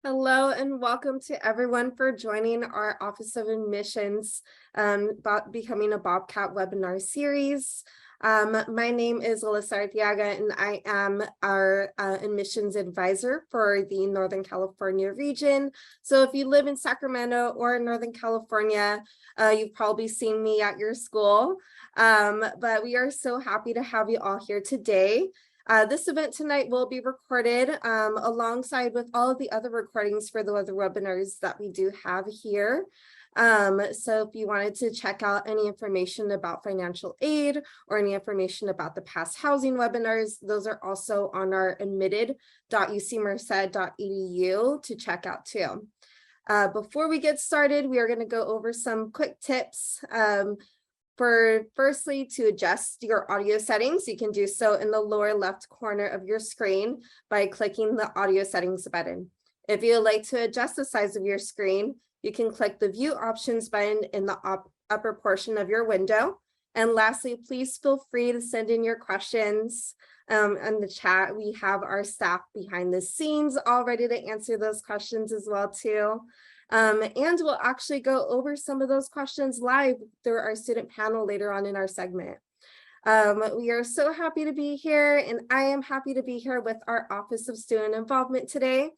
Hello and welcome to everyone for joining our Office of Admissions about Becoming a Bobcat webinar series. My name is Alyssa Arteaga and I am our admissions advisor for the Northern California region. So if you live in Sacramento or Northern California, you've probably seen me at your school. But we are so happy to have you all here today. This event tonight will be recorded alongside with all of the other recordings for the other webinars that we do have here. So if you wanted to check out any information about financial aid or any information about the past housing webinars, those are also on our admitted.ucmerced.edu to check out too. Before we get started, we are going to go over some quick tips. Firstly, to adjust your audio settings, you can do so in the lower left corner of your screen by clicking the audio settings button. If you would like to adjust the size of your screen, you can click the view options button in the upper portion of your window. And lastly, please feel free to send in your questions in the chat. We have our staff behind the scenes all ready to answer those questions as well too. And we'll actually go over some of those questions live through our student panel later on in our segment. We are so happy to be here, and I am happy to be here with our Office of Student Involvement today.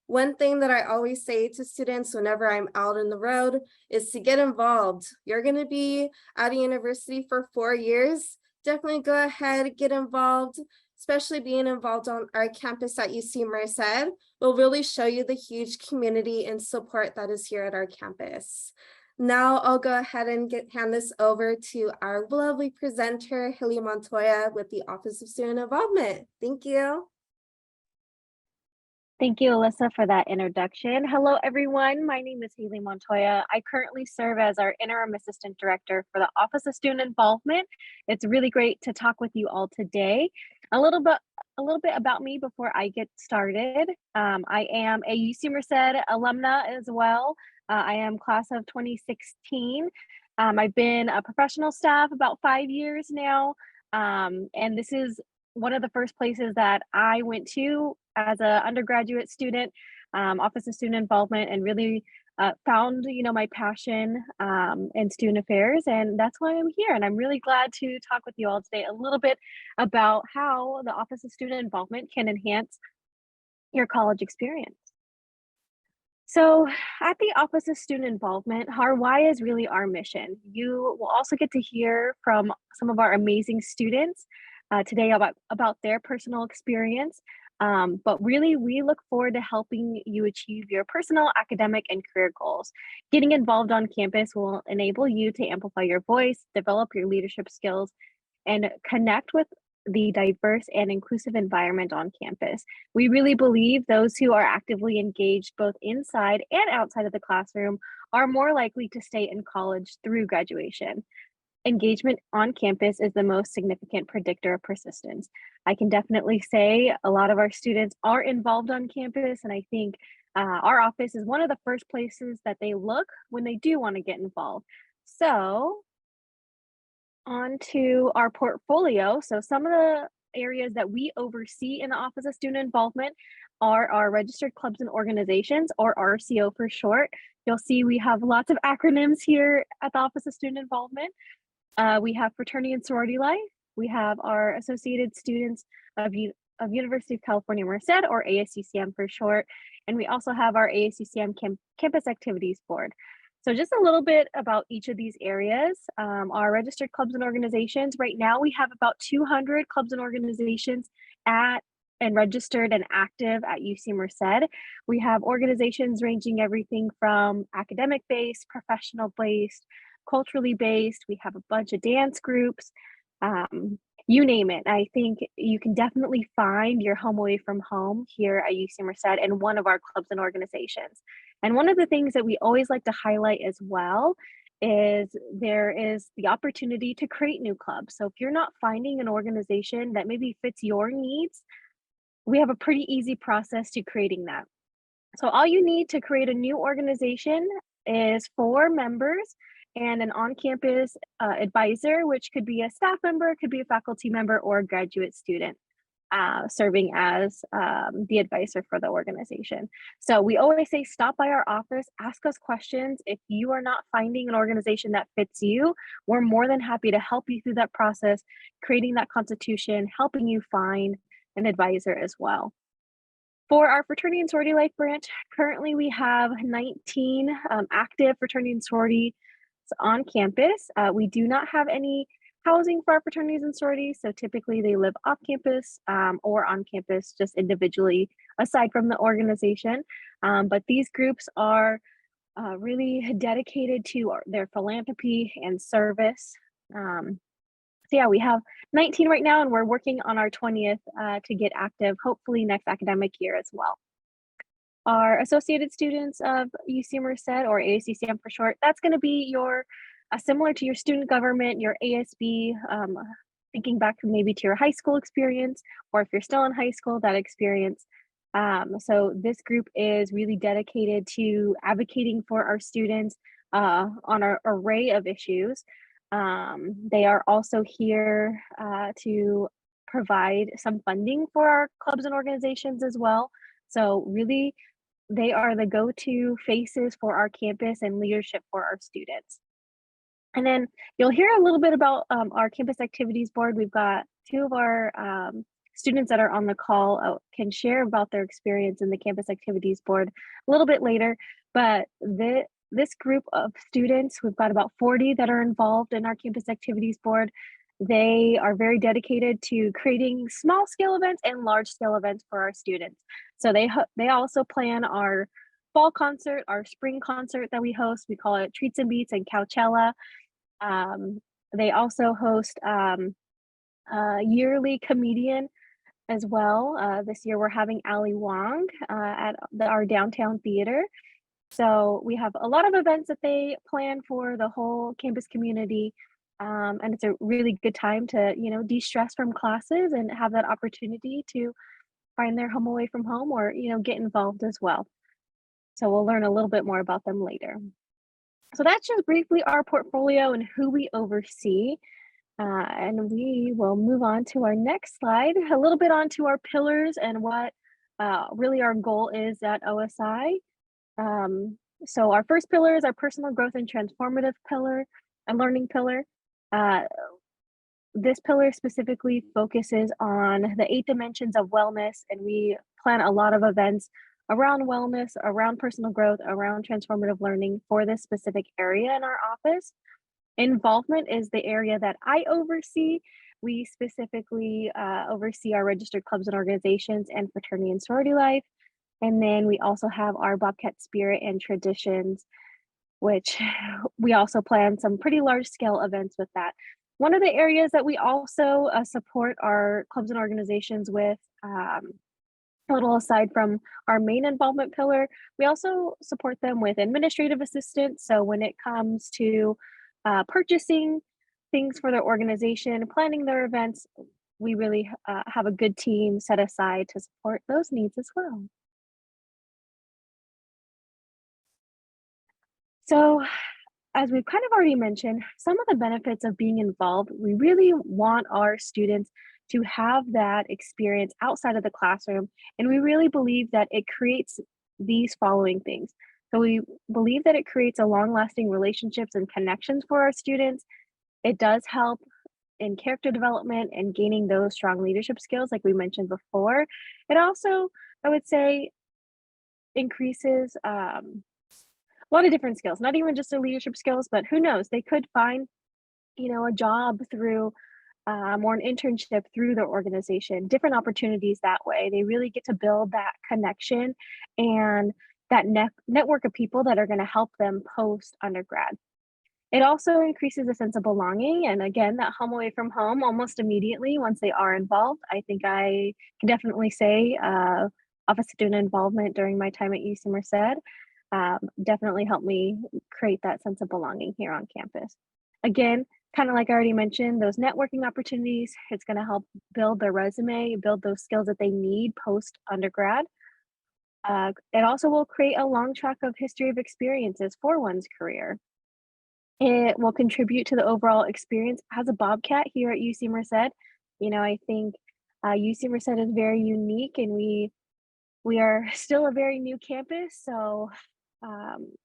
One thing that I always say to students whenever I'm out on the road is to get involved. You're going to be at a university for 4 years. Definitely go ahead, get involved. Especially being involved on our campus at UC Merced will really show you the huge community and support that is here at our campus. Now I'll go ahead and hand this over to our lovely presenter, Haley Montoya with the Office of Student Involvement. Thank you. Thank you, Alyssa, for that introduction. Hello, everyone. My name is Haley Montoya. I currently serve as our Interim Assistant Director for the Office of Student Involvement. It's really great to talk with you all today. A little bit about me before I get started. I am a UC Merced alumna as well. I am class of 2016. I've been a professional staff about 5 years now, and this is one of the first places that I went to as an undergraduate student, Office of Student Involvement, and really found, my passion in student affairs, and that's why I'm here. And I'm really glad to talk with you all today a little bit about how the Office of Student Involvement can enhance your college experience. So at the Office of Student Involvement, our why is really our mission. You will also get to hear from some of our amazing students today about their personal experience. But really, we look forward to helping you achieve your personal, academic, and career goals. Getting involved on campus will enable you to amplify your voice, develop your leadership skills, and connect with the diverse and inclusive environment on campus. We really believe those who are actively engaged both inside and outside of the classroom are more likely to stay in college through graduation. Engagement on campus is the most significant predictor of persistence. I can definitely say a lot of our students are involved on campus, and I think our office is one of the first places that they look when they do want to get involved. So on to our portfolio. So some of the areas that we oversee in the Office of Student Involvement are our registered clubs and organizations, or RCO for short. You'll see we have lots of acronyms here at the Office of Student Involvement. We have fraternity and sorority life. We have our Associated Students of University of California Merced, or ASUCM for short. And we also have our ASUCM Campus Activities Board. So just a little bit about each of these areas. Our registered clubs and organizations, right now we have about 200 clubs and organizations and registered and active at UC Merced. We have organizations ranging everything from academic-based, professional-based, culturally based. We have a bunch of dance groups, you name it. I think you can definitely find your home away from home here at UC Merced in one of our clubs and organizations. And one of the things that we always like to highlight as well is there is the opportunity to create new clubs. So if you're not finding an organization that maybe fits your needs, we have a pretty easy process to creating that. So all you need to create a new organization is 4 members and an on-campus advisor, which could be a staff member, could be a faculty member, or a graduate student. serving as the advisor for the organization. So we always say, stop by our office, ask us questions. If you are not finding an organization that fits you, we're more than happy to help you through that process, creating that constitution, helping you find an advisor as well. For our fraternity and sorority life branch, currently we have 19 active fraternity and sororities on campus. We do not have any housing for our fraternities and sororities, so typically they live off campus or on campus just individually aside from the organization. But these groups are really dedicated to their philanthropy and service. So yeah, we have 19 right now, and we're working on our 20th to get active, hopefully next academic year as well. Our associated students of UC Merced, or ASCCM for short, that's going to be your similar to your student government, your ASB, thinking back maybe to your high school experience, or if you're still in high school, that experience. So this group is really dedicated to advocating for our students on an array of issues. They are also here to provide some funding for our clubs and organizations as well. So really, they are the go-to faces for our campus and leadership for our students. And then you'll hear a little bit about our campus activities board. We've got two of our students that are on the call can share about their experience in the campus activities board a little bit later. But this group of students, we've got about 40 that are involved in our campus activities board. They are very dedicated to creating small scale events and large scale events for our students. So they also plan our fall concert, our spring concert that we host. We call it Treats and Beats and Coachella. They also host a yearly comedian as well. This year we're having Ali Wong at our downtown theater. So we have a lot of events that they plan for the whole campus community. And it's a really good time to, de-stress from classes and have that opportunity to find their home away from home or, get involved as well. So we'll learn a little bit more about them later. So that's just briefly our portfolio and who we oversee. And we will move on to our next slide, a little bit onto our pillars and what really our goal is at OSI. So our first pillar is our personal growth and transformative pillar and learning pillar. This pillar specifically focuses on the 8 dimensions of wellness, and we plan a lot of events around wellness, around personal growth, around transformative learning for this specific area in our office. Involvement is the area that I oversee. We specifically oversee our registered clubs and organizations and fraternity and sorority life. And then we also have our Bobcat spirit and traditions, which we also plan some pretty large scale events with that. One of the areas that we also support our clubs and organizations with, a little aside from our main involvement pillar, we also support them with administrative assistance. So when it comes to purchasing things for their organization, planning their events, we really have a good team set aside to support those needs as well. So as we've kind of already mentioned, some of the benefits of being involved, we really want our students to have that experience outside of the classroom. And we really believe that it creates these following things. So we believe that it creates a long-lasting relationships and connections for our students. It does help in character development and gaining those strong leadership skills, like we mentioned before. It also, I would say, increases a lot of different skills, not even just their leadership skills, but who knows, they could find, a job through or an internship through their organization, different opportunities that way. They really get to build that connection and that network of people that are going to help them post undergrad. It also increases a sense of belonging. And again, that home away from home almost immediately once they are involved. I think I can definitely say office student involvement during my time at UC Merced definitely helped me create that sense of belonging here on campus. Again, kind of like I already mentioned, those networking opportunities, it's going to help build their resume, build those skills that they need post undergrad. It also will create a long track of history of experiences for one's career. It will contribute to the overall experience as a Bobcat here at UC Merced. I think UC Merced is very unique, and we are still a very new campus. So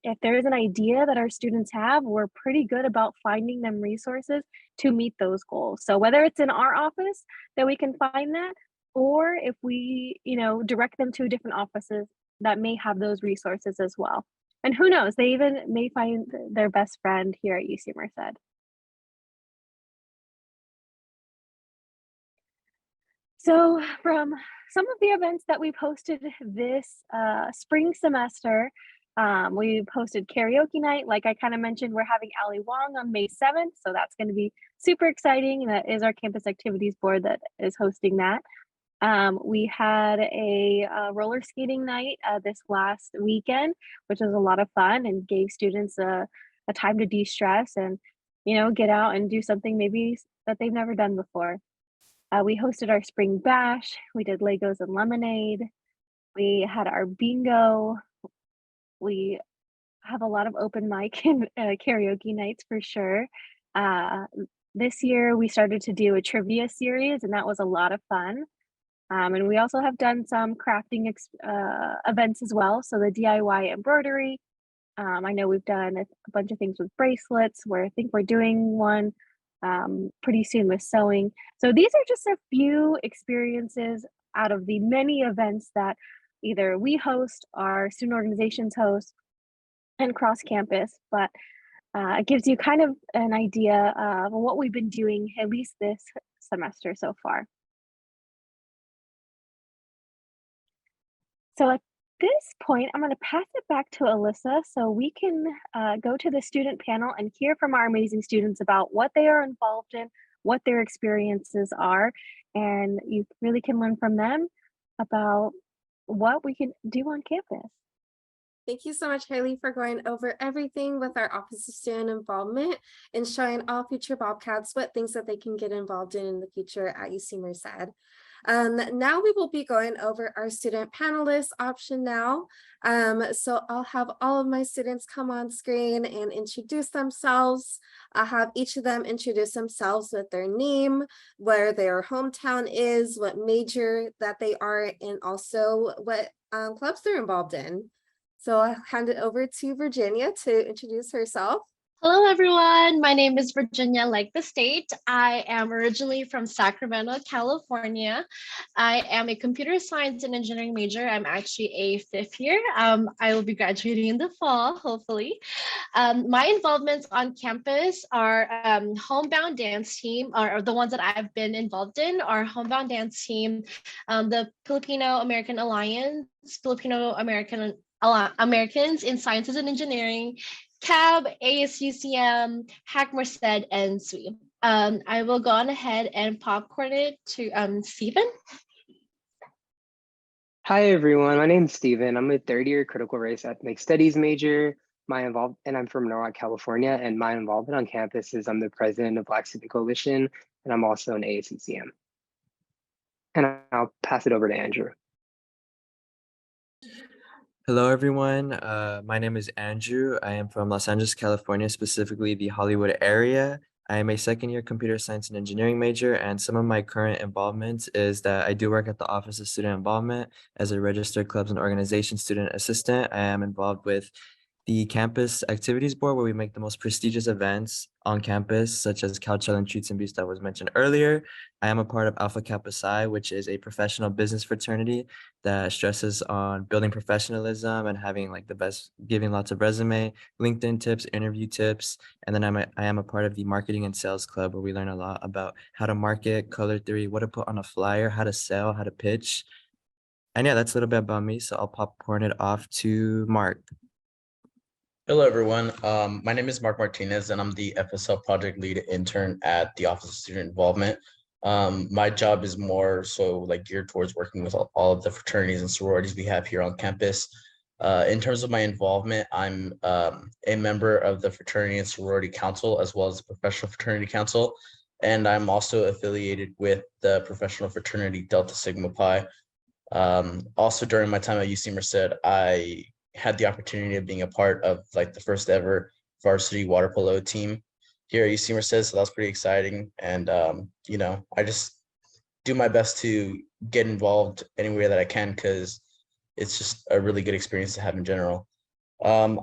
if there is an idea that our students have, we're pretty good about finding them resources to meet those goals. So whether it's in our office that we can find that, or if we, direct them to different offices that may have those resources as well. And who knows, they even may find their best friend here at UC Merced. So from some of the events that we've hosted this spring semester, we've hosted karaoke night. Like I kind of mentioned, we're having Ali Wong on May 7th. So that's going to be super exciting. That is our campus activities board that is hosting that. We had a roller skating night this last weekend, which was a lot of fun and gave students a time to de-stress and, get out and do something maybe that they've never done before. We hosted our spring bash. We did Legos and lemonade. We had our bingo. We have a lot of open mic and karaoke nights for sure. This year we started to do a trivia series, and that was a lot of fun. And we also have done some crafting events as well. So the DIY embroidery. I know we've done a bunch of things with bracelets, where I think we're doing one pretty soon with sewing. So these are just a few experiences out of the many events that either we host, our student organizations host, and cross campus. But it gives you kind of an idea of what we've been doing at least this semester so far. So at this point, I'm going to pass it back to Alyssa so we can go to the student panel and hear from our amazing students about what they are involved in, what their experiences are, and you really can learn from them about what we can do on campus. Thank you so much, Haley, for going over everything with our Office of Student Involvement and showing all future Bobcats what things that they can get involved in the future at UC Merced. Now we will be going over our student panelist option now. So I'll have all of my students come on screen and introduce themselves. I'll have each of them introduce themselves with their name, where their hometown is, what major that they are, and also what clubs they're involved in. So I'll hand it over to Virginia to introduce herself. Hello, everyone. My name is Virginia, like the state. I am originally from Sacramento, California. I am a computer science and engineering major. I'm actually a fifth year. I will be graduating in the fall, hopefully. My involvements on campus are homebound dance team, or the ones that I've been involved in are homebound dance team, the Filipino American Alliance, Filipino Americans in Sciences and Engineering, CAB, ASUCM, Hack Merced, and SWE. I will go on ahead and popcorn it to Stephen. Hi, everyone. My name is Stephen. I'm a third-year critical race ethnic studies major. And I'm from Norwalk, California, and my involvement on campus is I'm the president of Black Student Coalition, and I'm also an ASUCM. And I'll pass it over to Andrew. Hello, everyone. My name is Andrew. I am from Los Angeles, California, specifically the Hollywood area. I am a second-year computer science and engineering major, and some of my current involvements is that I do work at the Office of Student Involvement as a registered clubs and organizations student assistant. I am involved with the campus activities board, where we make the most prestigious events on campus, such as Cultural and Treats and Beats that was mentioned earlier. I am a part of Alpha Kappa Psi, which is a professional business fraternity that stresses on building professionalism and having like the best, giving lots of resume, LinkedIn tips, interview tips. And then I am a part of the marketing and sales club, where we learn a lot about how to market, color theory, what to put on a flyer, how to sell, how to pitch. And yeah, that's a little bit about me. So I'll popcorn it off to Mark. Hello, everyone. My name is Mark Martinez, and I'm the FSL project lead intern at the Office of Student Involvement. My job is more so like geared towards working with all of the fraternities and sororities we have here on campus. In terms of my involvement, I'm a member of the Fraternity and Sorority Council, as well as the Professional Fraternity Council. And I'm also affiliated with the Professional Fraternity Delta Sigma Pi. Also, during my time at UC Merced, I had the opportunity of being a part of like the first ever varsity water polo team here at UC Merced, so that was pretty exciting. And I just do my best to get involved anywhere that I can, because it's just a really good experience to have in general. I'm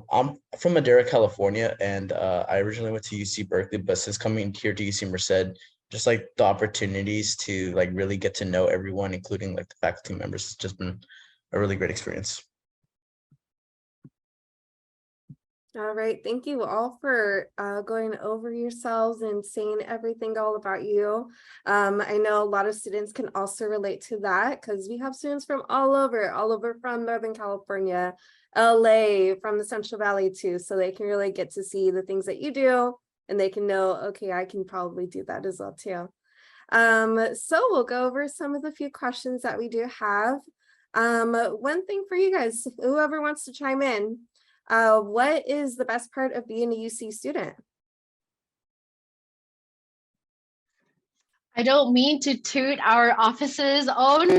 from Madera, California, and I originally went to UC Berkeley, but since coming here to UC Merced, just like the opportunities to like really get to know everyone, including like the faculty members, it's just been a really great experience. All right, thank you all for going over yourselves and saying everything all about you. I know a lot of students can also relate to that because we have students from all over from Northern California, LA, from the Central Valley too, so they can really get to see the things that you do and they can know, okay, I can probably do that as well too. So we'll go over some of the few questions that we do have. One thing for you guys, whoever wants to chime in, what is the best part of being a UC student? I don't mean to toot our office's own.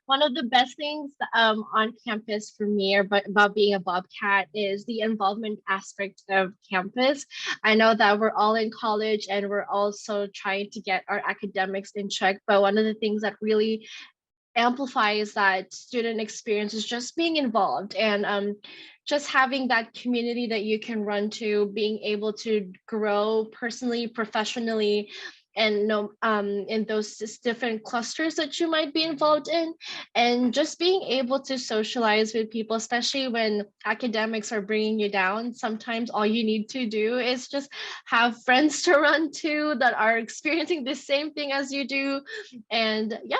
One of the best things on campus for me about being a Bobcat is the involvement aspect of campus. I know that we're all in college and we're also trying to get our academics in check, but one of the things that really amplifies that student experience is just being involved and just having that community that you can run to, being able to grow personally, professionally, and in those different clusters that you might be involved in, and just being able to socialize with people, especially when academics are bringing you down. Sometimes all you need to do is just have friends to run to that are experiencing the same thing as you do. And yeah.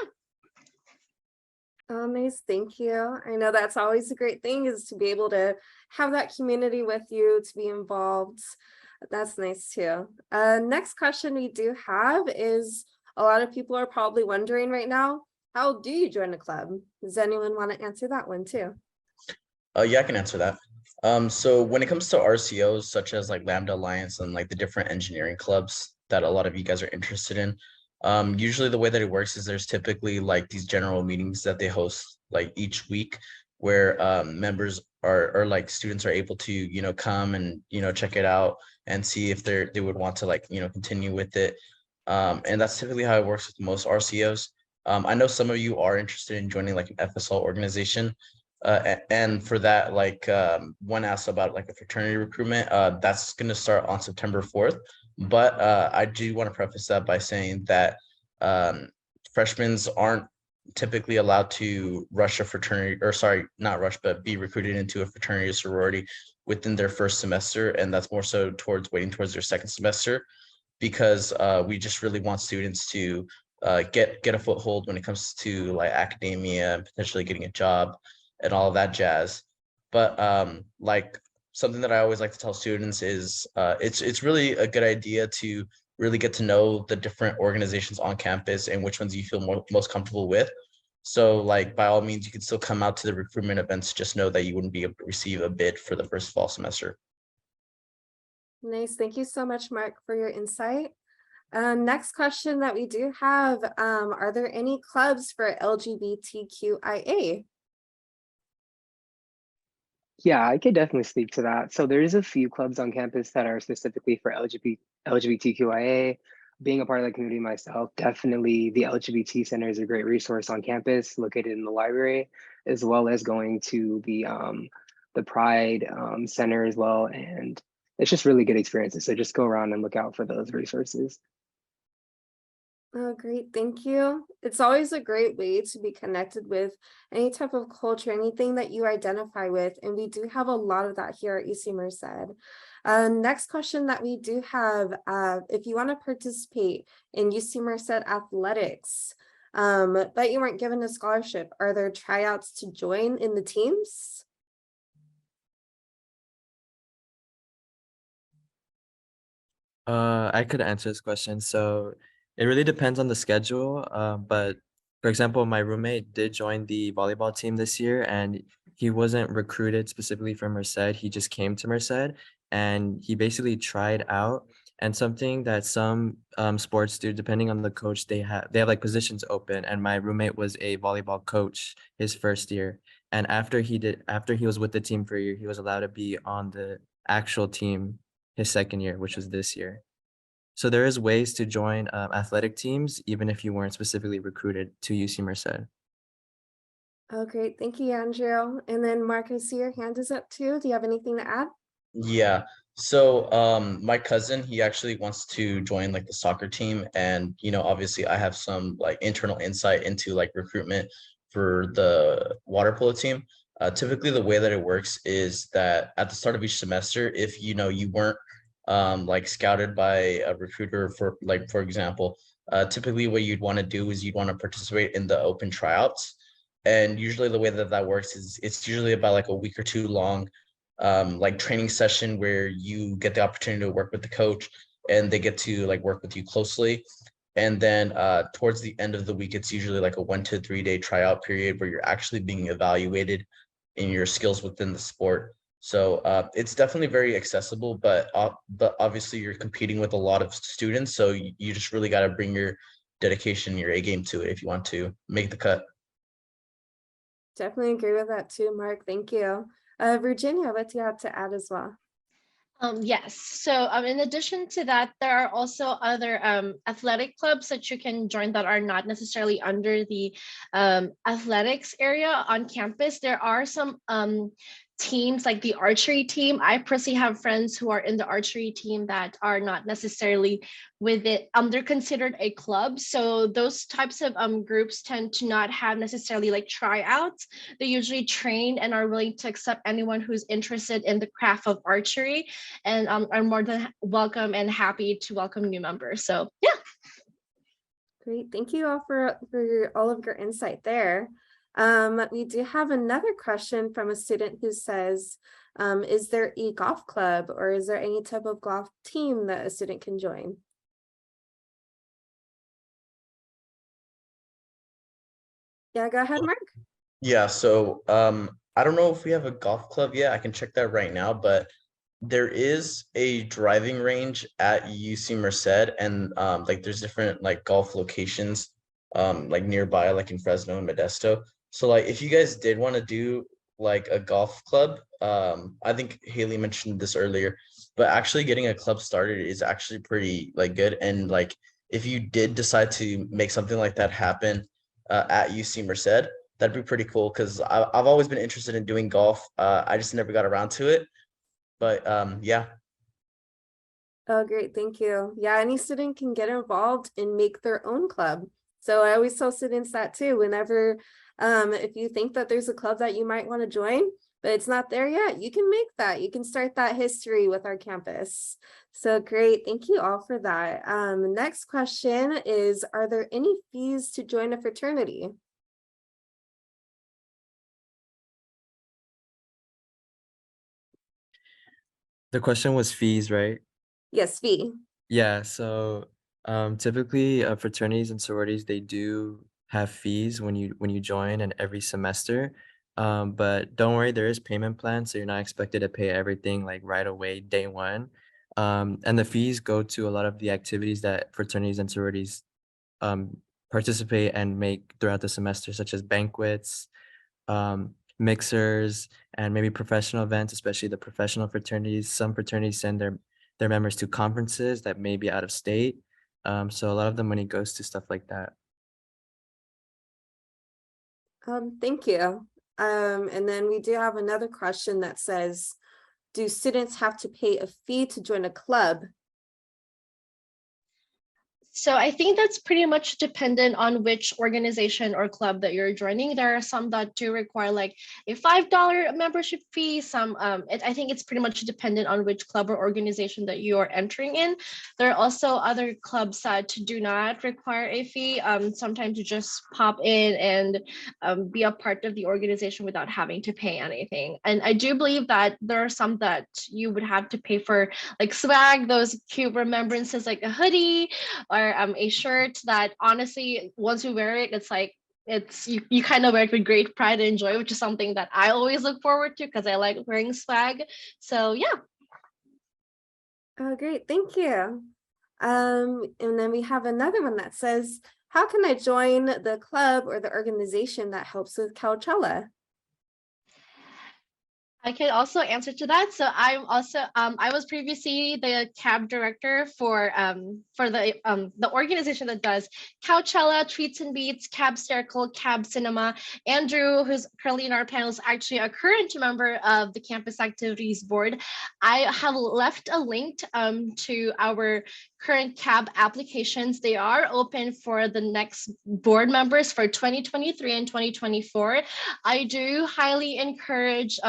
Oh, nice. Thank you. I know that's always a great thing, is to be able to have that community with you, to be involved. That's nice too. Next question we do have is, a lot of people are probably wondering right now, how do you join a club? Does anyone want to answer that one too? Yeah, I can answer that. So when it comes to RCOs, such as like Lambda Alliance and like the different engineering clubs that a lot of you guys are interested in, usually the way that it works is there's typically like these general meetings that they host like each week, where members or like students are able to, you know, come and, you know, check it out and see if they would want to, like, you know, continue with it. And that's typically how it works with most RCOs. I know some of you are interested in joining like an FSL organization. And for that, like one asked about like a fraternity recruitment, that's going to start on September 4th. But I do want to preface that by saying that freshmen aren't typically allowed to rush a fraternity, or sorry, not rush, but be recruited into a fraternity or sorority within their first semester. And that's more so towards waiting towards their second semester, because we just really want students to get a foothold when it comes to like academia and potentially getting a job and all of that jazz. But like something that I always like to tell students is it's really a good idea to really get to know the different organizations on campus and which ones you feel most comfortable with. So like by all means, you can still come out to the recruitment events. Just know that you wouldn't be able to receive a bid for the first fall semester. Nice. Thank you so much, Mark, for your insight. Next question that we do have, are there any clubs for LGBTQIA? Yeah, I could definitely speak to that. So there's a few clubs on campus that are specifically for LGBTQIA. Being a part of the community myself, definitely the LGBT Center is a great resource on campus, located in the library, as well as going to the Pride Center as well. And it's just really good experiences. So just go around and look out for those resources. Oh, great. Thank you. It's always a great way to be connected with any type of culture, anything that you identify with. And we do have a lot of that here at UC Merced. Next question that we do have, if you want to participate in UC Merced athletics, but you weren't given a scholarship, are there tryouts to join in the teams? I could answer this question. So it really depends on the schedule. But for example, my roommate did join the volleyball team this year, and he wasn't recruited specifically from Merced. He just came to Merced and he basically tried out. And something that some sports do, depending on the coach, they have like positions open. And my roommate was a volleyball coach his first year. And after he was with the team for a year, he was allowed to be on the actual team his second year, which was this year. So there is ways to join athletic teams, even if you weren't specifically recruited to UC Merced. Oh, great. Thank you, Andrew. And then Mark, I see your hand is up too. Do you have anything to add? Yeah. So my cousin, he actually wants to join like the soccer team, and obviously I have some like internal insight into like recruitment for the water polo team. Typically the way that it works is that at the start of each semester, if you weren't like scouted by a recruiter for like for example, typically what you'd want to do is you'd want to participate in the open tryouts. And usually the way that that works is it's usually about like a week or two long like training session where you get the opportunity to work with the coach and they get to like work with you closely. And then towards the end of the week, it's usually like a 1 to 3 day tryout period where you're actually being evaluated in your skills within the sport. So it's definitely very accessible, but obviously you're competing with a lot of students. So you just really got to bring your dedication, your A game to it if you want to make the cut. Definitely agree with that too, Mark. Thank you. Virginia, what do you have to add as well? Yes. So in addition to that, there are also other athletic clubs that you can join that are not necessarily under the athletics area on campus. There are some teams like the archery team. I personally have friends who are in the archery team that are not necessarily with it. They're considered a club. So those types of groups tend to not have necessarily like tryouts. They usually train and are willing to accept anyone who's interested in the craft of archery, and are more than welcome and happy to welcome new members. So yeah. Great. Thank you all for all of your insight there. We do have another question from a student who says, is there a golf club or is there any type of golf team that a student can join? Yeah, go ahead, Mark. Yeah, so I don't know if we have a golf club yet. I can check that right now, but there is a driving range at UC Merced, and like there's different like golf locations like nearby, like in Fresno and Modesto. So like if you guys did want to do like a golf club, I think Haley mentioned this earlier, but actually getting a club started is actually pretty like good. And like if you did decide to make something like that happen at UC Merced, that'd be pretty cool because I've always been interested in doing golf. I just never got around to it. But yeah. Oh, great. Thank you. Yeah, any student can get involved and make their own club. So I always tell students that too, whenever, if you think that there's a club that you might want to join, but it's not there yet, you can make that. You can start that history with our campus. So great. Thank you all for that. Next question is, are there any fees to join a fraternity? The question was fees, right? Yes, fee. Yeah, so typically fraternities and sororities, they do have fees when you join and every semester. But don't worry, there is payment plan, so you're not expected to pay everything like right away, day one. And the fees go to a lot of the activities that fraternities and sororities um, participate and make throughout the semester, such as banquets, mixers, and maybe professional events, especially the professional fraternities. Some fraternities send their members to conferences that may be out of state. So a lot of the money goes to stuff like that. Thank you. And then we do have another question that says, do students have to pay a fee to join a club? So I think that's pretty much dependent on which organization or club that you're joining. There are some that do require like a $5 membership fee. Some, I think it's pretty much dependent on which club or organization that you are entering in. There are also other clubs that do not require a fee. Sometimes you just pop in and be a part of the organization without having to pay anything. And I do believe that there are some that you would have to pay for like swag, those cute remembrances like a hoodie, or a shirt that honestly, once you wear it, it's like you kind of wear it with great pride and joy, which is something that I always look forward to because I like wearing swag. So yeah. Oh, great. Thank you. And then we have another one that says, how can I join the club or the organization that helps with Coachella? I can also answer to that. So I'm also I was previously the cab director for the organization that does Couchella, Treats and Beats, Cab Circle, Cab Cinema. Andrew, who's currently in our panel, is actually a current member of the Campus Activities Board. I have left a link to our current cab applications. They are open for the next board members for 2023 and 2024. I do highly encourage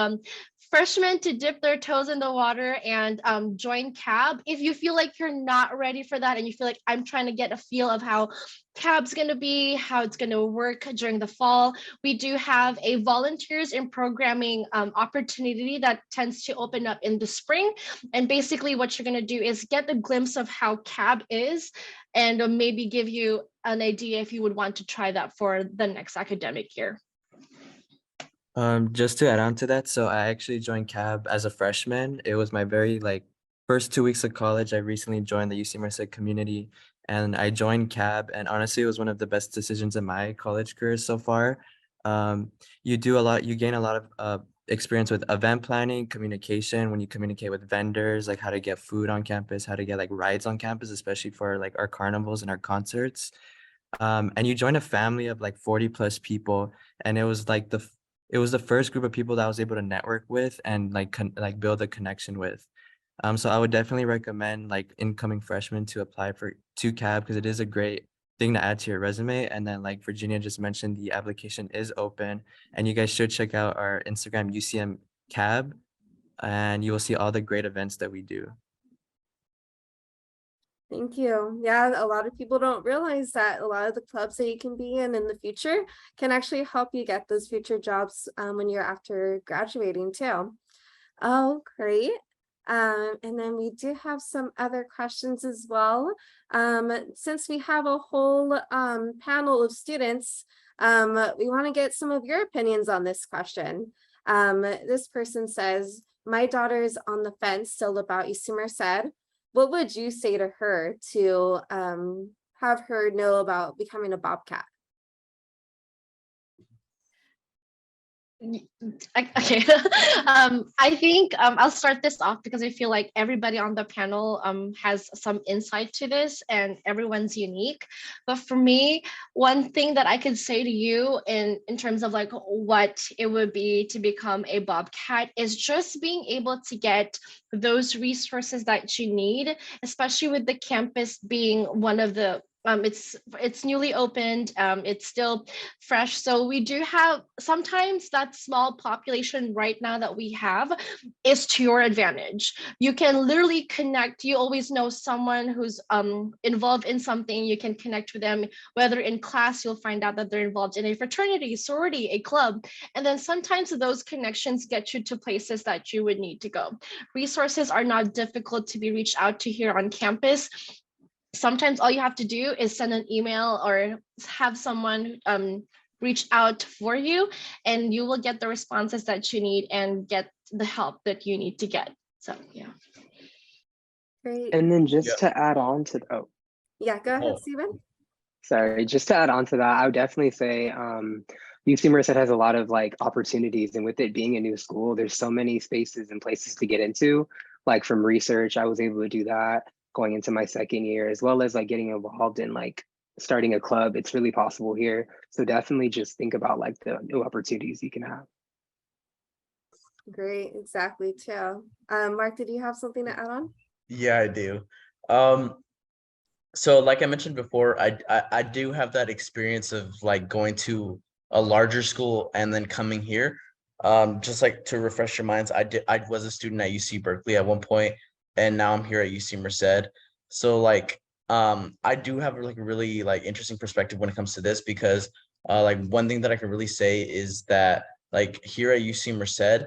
freshmen to dip their toes in the water and join cab. If you feel like you're not ready for that and you feel like I'm trying to get a feel of how cab's going to be, how it's going to work during the fall, we do have a volunteers in programming opportunity that tends to open up in the spring. And basically what you're going to do is get a glimpse of how cab is and maybe give you an idea if you would want to try that for the next academic year. Just to add on to that, so I actually joined CAB as a freshman. It was my very first 2 weeks of college. I recently joined the UC Merced community, and I joined CAB, and honestly, it was one of the best decisions in my college career so far. You gain a lot of experience with event planning, communication, when you communicate with vendors, like how to get food on campus, how to get rides on campus, especially for our carnivals and our concerts. And you join a family of 40 plus people, and it was the first group of people that I was able to network with and build a connection with. So I would definitely recommend incoming freshmen to apply to CAB because it is a great thing to add to your resume. And then like Virginia just mentioned, the application is open, and you guys should check out our Instagram UCM CAB, and you will see all the great events that we do. Thank you. Yeah, a lot of people don't realize that a lot of the clubs that you can be in the future can actually help you get those future jobs when you're after graduating too. Oh, great. And then we do have some other questions as well. Since we have a whole panel of students, we want to get some of your opinions on this question. This person says, my daughter is on the fence still about UC Merced. What would you say to her to have her know about becoming a Bobcat? Okay. I think I'll start this off because I feel like everybody on the panel has some insight to this and everyone's unique. But for me, one thing that I could say to you in terms of what it would be to become a Bobcat is just being able to get those resources that you need, especially with the campus being one of the it's newly opened, it's still fresh. So we do have sometimes that small population right now that we have is to your advantage. You can literally connect. You always know someone who's involved in something. You can connect with them, whether in class, you'll find out that they're involved in a fraternity, sorority, a club. And then sometimes those connections get you to places that you would need to go. Resources are not difficult to be reached out to here on campus. Sometimes all you have to do is send an email or have someone reach out for you, and you will get the responses that you need and get the help that you need to get. So yeah. Great. And then just to add on to yeah, go ahead, Stephen. Sorry, just to add on to that, I would definitely say UC Merced has a lot of opportunities, and with it being a new school, there's so many spaces and places to get into. Like from research, I was able to do that going into my second year, as well as getting involved in starting a club. It's really possible here. So definitely just think about the new opportunities you can have. Great, exactly too. Mark, did you have something to add on? Yeah, I do. So like I mentioned before, I do have that experience of going to a larger school and then coming here. Just to refresh your minds, I was a student at UC Berkeley at one point, and now I'm here at UC Merced. So I do have a really interesting perspective when it comes to this, because one thing that I can really say is that here at UC Merced,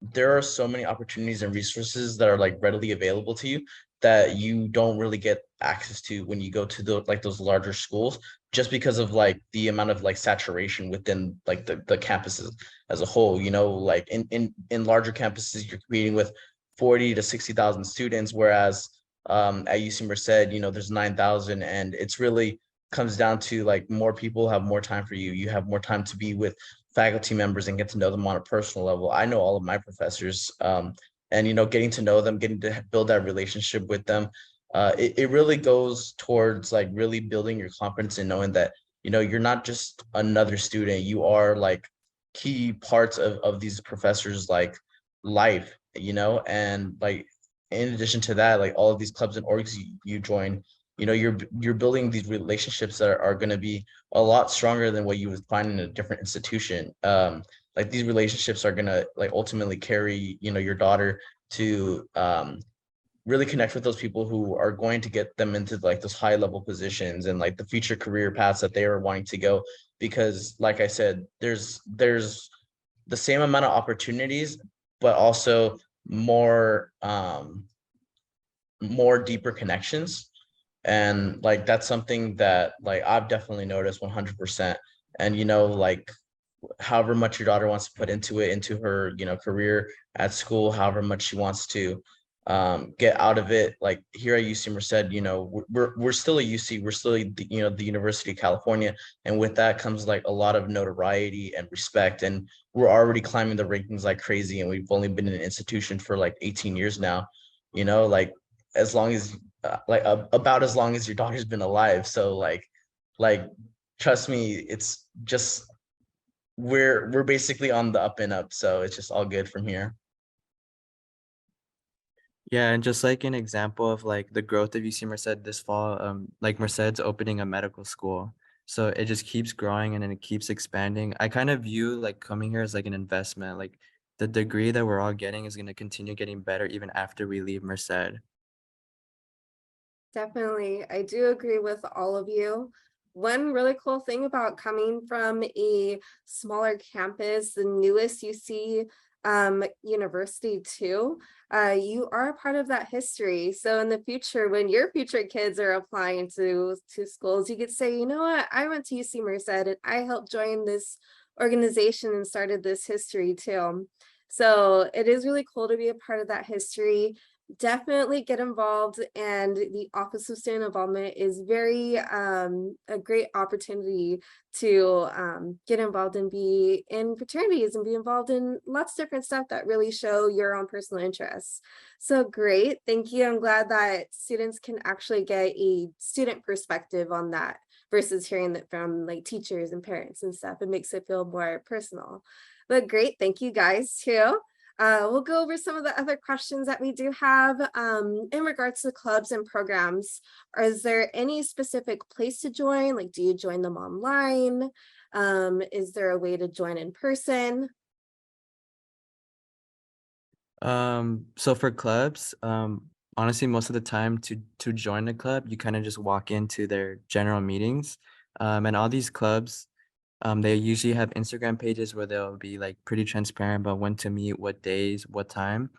there are so many opportunities and resources that are readily available to you that you don't really get access to when you go to those larger schools, just because of the amount of saturation within the campuses as a whole. You know, in larger campuses, you're competing with 40 to 60,000 students, whereas at UC Merced, there's 9,000, and it's really comes down to more people have more time for you. You have more time to be with faculty members and get to know them on a personal level. I know all of my professors, and getting to know them, getting to build that relationship with them, it really goes towards like really building your confidence and knowing that you're not just another student. You are like key parts of these professors like life, and like in addition to that, like all of these clubs and orgs you join, you're building these relationships that are going to be a lot stronger than what you would find in a different institution. Like these relationships are going to like ultimately carry your daughter to really connect with those people who are going to get them into like those high level positions and like the future career paths that they are wanting to go. Because like I said, there's the same amount of opportunities, but also more deeper connections. And like that's something that like I've definitely noticed 100%. And like however much your daughter wants to put into her career at school, however much she wants to get out of it, like here at UC Merced, we're still a UC, we're still the University of California, and with that comes like a lot of notoriety and respect, and we're already climbing the rankings like crazy, and we've only been in an institution for like 18 years now, like as long as about as long as your daughter's been alive. So like trust me, it's just we're basically on the up and up, so it's just all good from here. Yeah, and just like an example of like the growth of UC Merced this fall, like Merced's opening a medical school. So it just keeps growing and then it keeps expanding. I kind of view like coming here as like an investment. Like the degree that we're all getting is going to continue getting better even after we leave Merced. Definitely. I do agree with all of you. One really cool thing about coming from a smaller campus, the newest UC university too, you are a part of that history. So in the future, when your future kids are applying to schools, you could say, you know what, I went to UC Merced and I helped join this organization and started this history too. So it is really cool to be a part of that history. Definitely get involved, and the Office of Student Involvement is very a great opportunity to get involved and be in fraternities and be involved in lots of different stuff that really show your own personal interests. So great, thank you. I'm glad that students can actually get a student perspective on that versus hearing that from like teachers and parents and stuff. It makes it feel more personal. But great, thank you guys too. We'll go over some of the other questions that we do have in regards to clubs and programs. Is there any specific place to join? Like, do you join them online? Is there a way to join in person? So for clubs, honestly, most of the time to join a club, you kind of just walk into their general meetings. And all these clubs, they usually have Instagram pages where they'll be like pretty transparent about when to meet, what days, what time.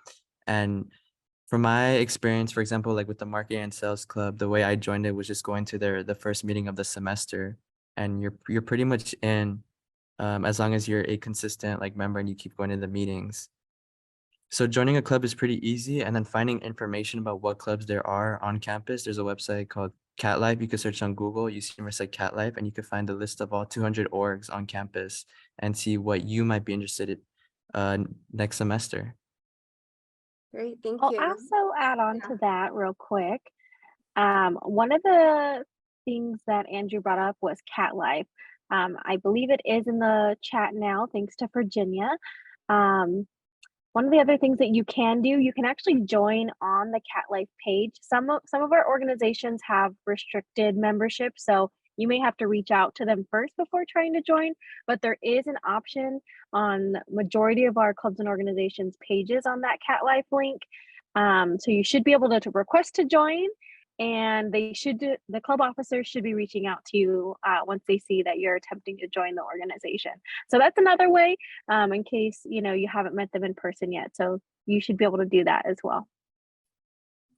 And from my experience, for example, like with the marketing and sales club, the way I joined it was just going to the first meeting of the semester, and you're pretty much in as long as you're a consistent like member and you keep going to the meetings. So joining a club is pretty easy, and then finding information about what clubs there are on campus. There's a website called Cat Life. You can search on Google, UC Merced Cat Life, and you can find a list of all 200 orgs on campus and see what you might be interested in next semester. Great, thank I'll you. also add on Yeah. to that real quick. One of the things that Andrew brought up was Cat Life. I believe it is in the chat now, thanks to Virginia. One of the other things that you can do, you can actually join on the Cat Life page. Some of our organizations have restricted membership, so you may have to reach out to them first before trying to join, but there is an option on majority of our clubs and organizations pages on that Cat Life link. So you should be able to request to join, and the club officers should be reaching out to you once they see that you're attempting to join the organization. So that's another way in case you haven't met them in person yet. So you should be able to do that as well.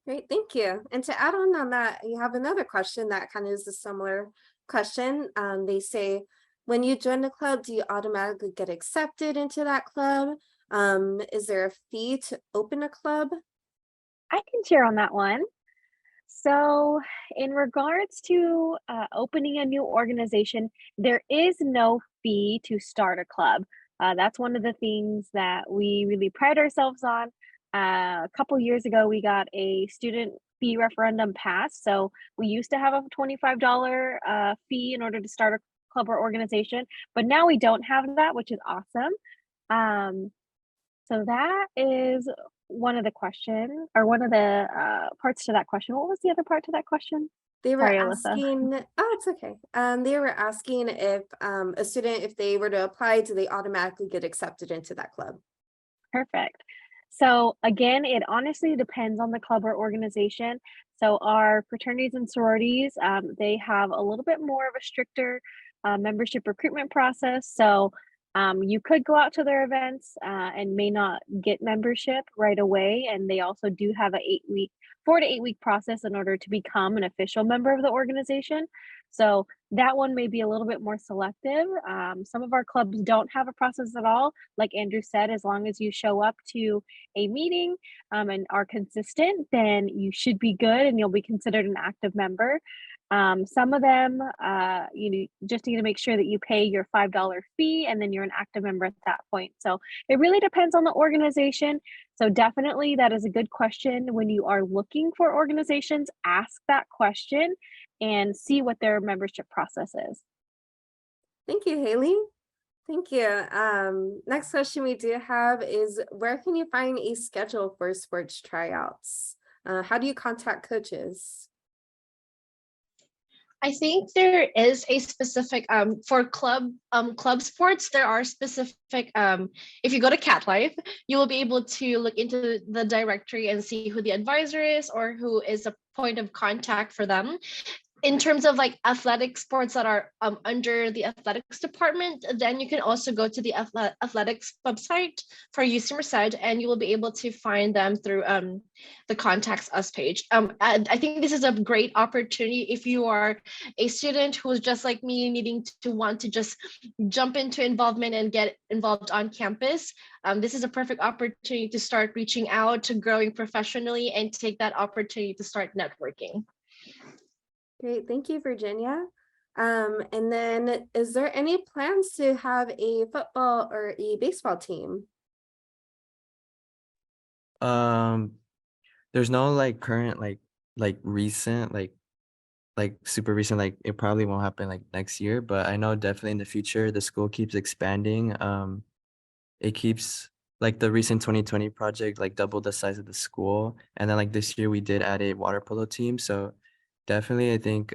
Great, thank you. And to add on that, you have another question that kind of is a similar question. They say, when you join the club, do you automatically get accepted into that club? Is there a fee to open a club? I can share on that one. So, in regards to opening a new organization, there is no fee to start a club. That's one of the things that we really pride ourselves on. A couple years ago, we got a student fee referendum passed. So, we used to have a $25 fee in order to start a club or organization, but now we don't have that, which is awesome. Um, so that is one of the question or one of the parts to that question. What was the other part to that question? They were Sorry, Alyssa. asking, oh, it's okay. They were asking if a student, if they were to apply, do they automatically get accepted into that club? Perfect. So again, it honestly depends on the club or organization. So our fraternities and sororities, they have a little bit more of a stricter membership recruitment process. So you could go out to their events and may not get membership right away. And they also do have a 4 to 8 week process in order to become an official member of the organization. So that one may be a little bit more selective. Some of our clubs don't have a process at all. Like Andrew said, as long as you show up to a meeting and are consistent, then you should be good and you'll be considered an active member. Some of them, you just need to make sure that you pay your $5 fee and then you're an active member at that point. So it really depends on the organization. So definitely that is a good question. When you are looking for organizations, ask that question and see what their membership process is. Thank you, Haley. Thank you. Next question we do have is, where can you find a schedule for sports tryouts? How do you contact coaches? I think there is a specific for club sports. There are specific if you go to Cat Life, you will be able to look into the directory and see who the advisor is or who is a point of contact for them. In terms of like athletic sports that are under the athletics department, then you can also go to the athletics website for UC Merced, and you will be able to find them through the contacts us page. I think this is a great opportunity if you are a student who's just like me, needing to want to just jump into involvement and get involved on campus. This is a perfect opportunity to start reaching out, to growing professionally, and take that opportunity to start networking. Great, thank you, Virginia. And then is there any plans to have a football or a baseball team? There's no like current like recent like super recent, like it probably won't happen like next year, but I know definitely in the future the school keeps expanding. It keeps like the recent 2020 project like doubled the size of the school, and then like this year we did add a water polo team. So definitely I think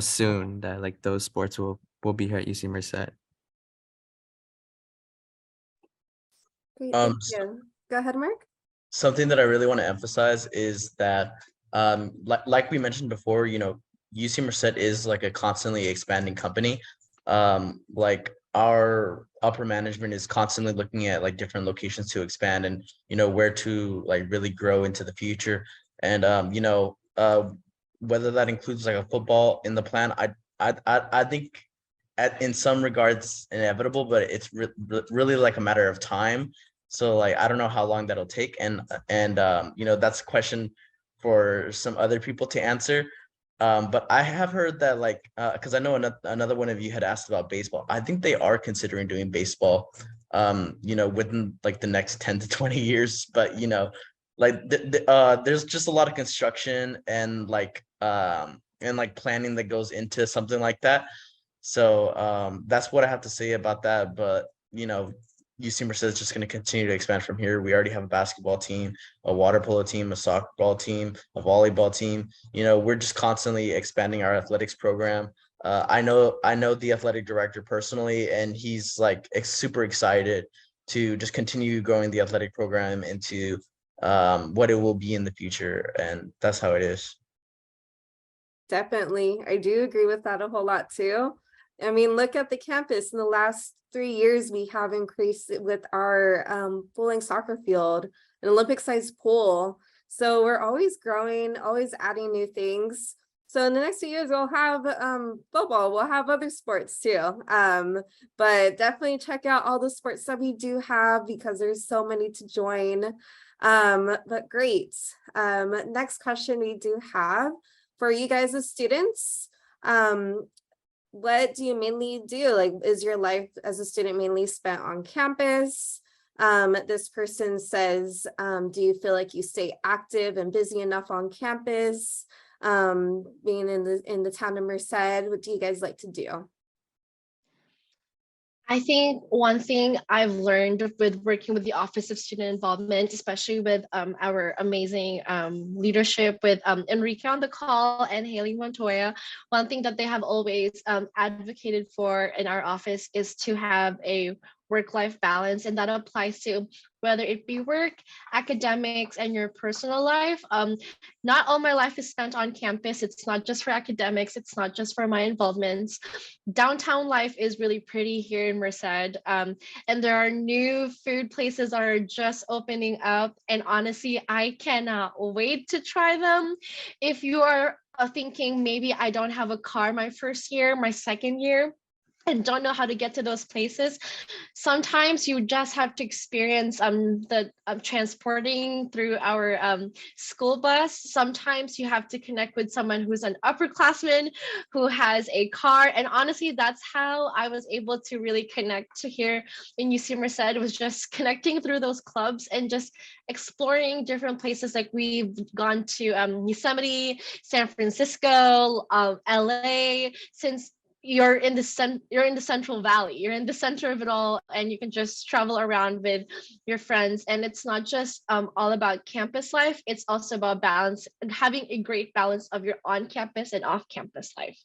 soon that like those sports will be here at UC Merced. Great, thank S- you. Go ahead, Mark. Something that I really want to emphasize is that, like we mentioned before, UC Merced is like a constantly expanding company. Like our upper management is constantly looking at like different locations to expand and where to like really grow into the future. And whether that includes like a football in the plan, I think in some regards inevitable, but it's really like a matter of time. So like I don't know how long that'll take, and that's a question for some other people to answer. But I have heard that like because I know another one of you had asked about baseball. I think they are considering doing baseball within like the next 10 to 20 years, but like there's just a lot of construction and like planning that goes into something like that. So that's what I have to say about that. But UC Merced is just going to continue to expand from here. We already have a basketball team, a water polo team, a softball team, a volleyball team. We're just constantly expanding our athletics program. I know the athletic director personally, and he's like super excited to just continue growing the athletic program into what it will be in the future. And that's how it is. Definitely. I do agree with that a whole lot too. I mean, look at the campus. In the last 3 years, we have increased it with our bowling soccer field, an Olympic sized pool. So we're always growing, always adding new things. So in the next few years, we'll have football, we'll have other sports too. But definitely check out all the sports that we do have because there's so many to join. But great. Next question we do have for you guys as students. What do you mainly do? Like, is your life as a student mainly spent on campus? This person says, do you feel like you stay active and busy enough on campus? Being in the town of Merced, what do you guys like to do? I think one thing I've learned with working with the Office of Student Involvement, especially with our amazing leadership with Enrique on the call and Haley Montoya, one thing that they have always advocated for in our office is to have a work-life balance, and that applies to whether it be work, academics, and your personal life. Not all my life is spent on campus. It's not just for academics. It's not just for my involvements. Downtown life is really pretty here in Merced, and there are new food places that are just opening up, and honestly, I cannot wait to try them. If you are thinking maybe I don't have a car my first year, my second year, and don't know how to get to those places, sometimes you just have to experience the transporting through our school bus. Sometimes you have to connect with someone who's an upperclassman who has a car. And honestly, that's how I was able to really connect to here in UC Merced, was just connecting through those clubs and just exploring different places. Like we've gone to Yosemite, San Francisco, LA, since you're in the Central Valley, you're in the center of it all, and you can just travel around with your friends. And it's not just all about campus life, it's also about balance and having a great balance of your on-campus and off-campus life.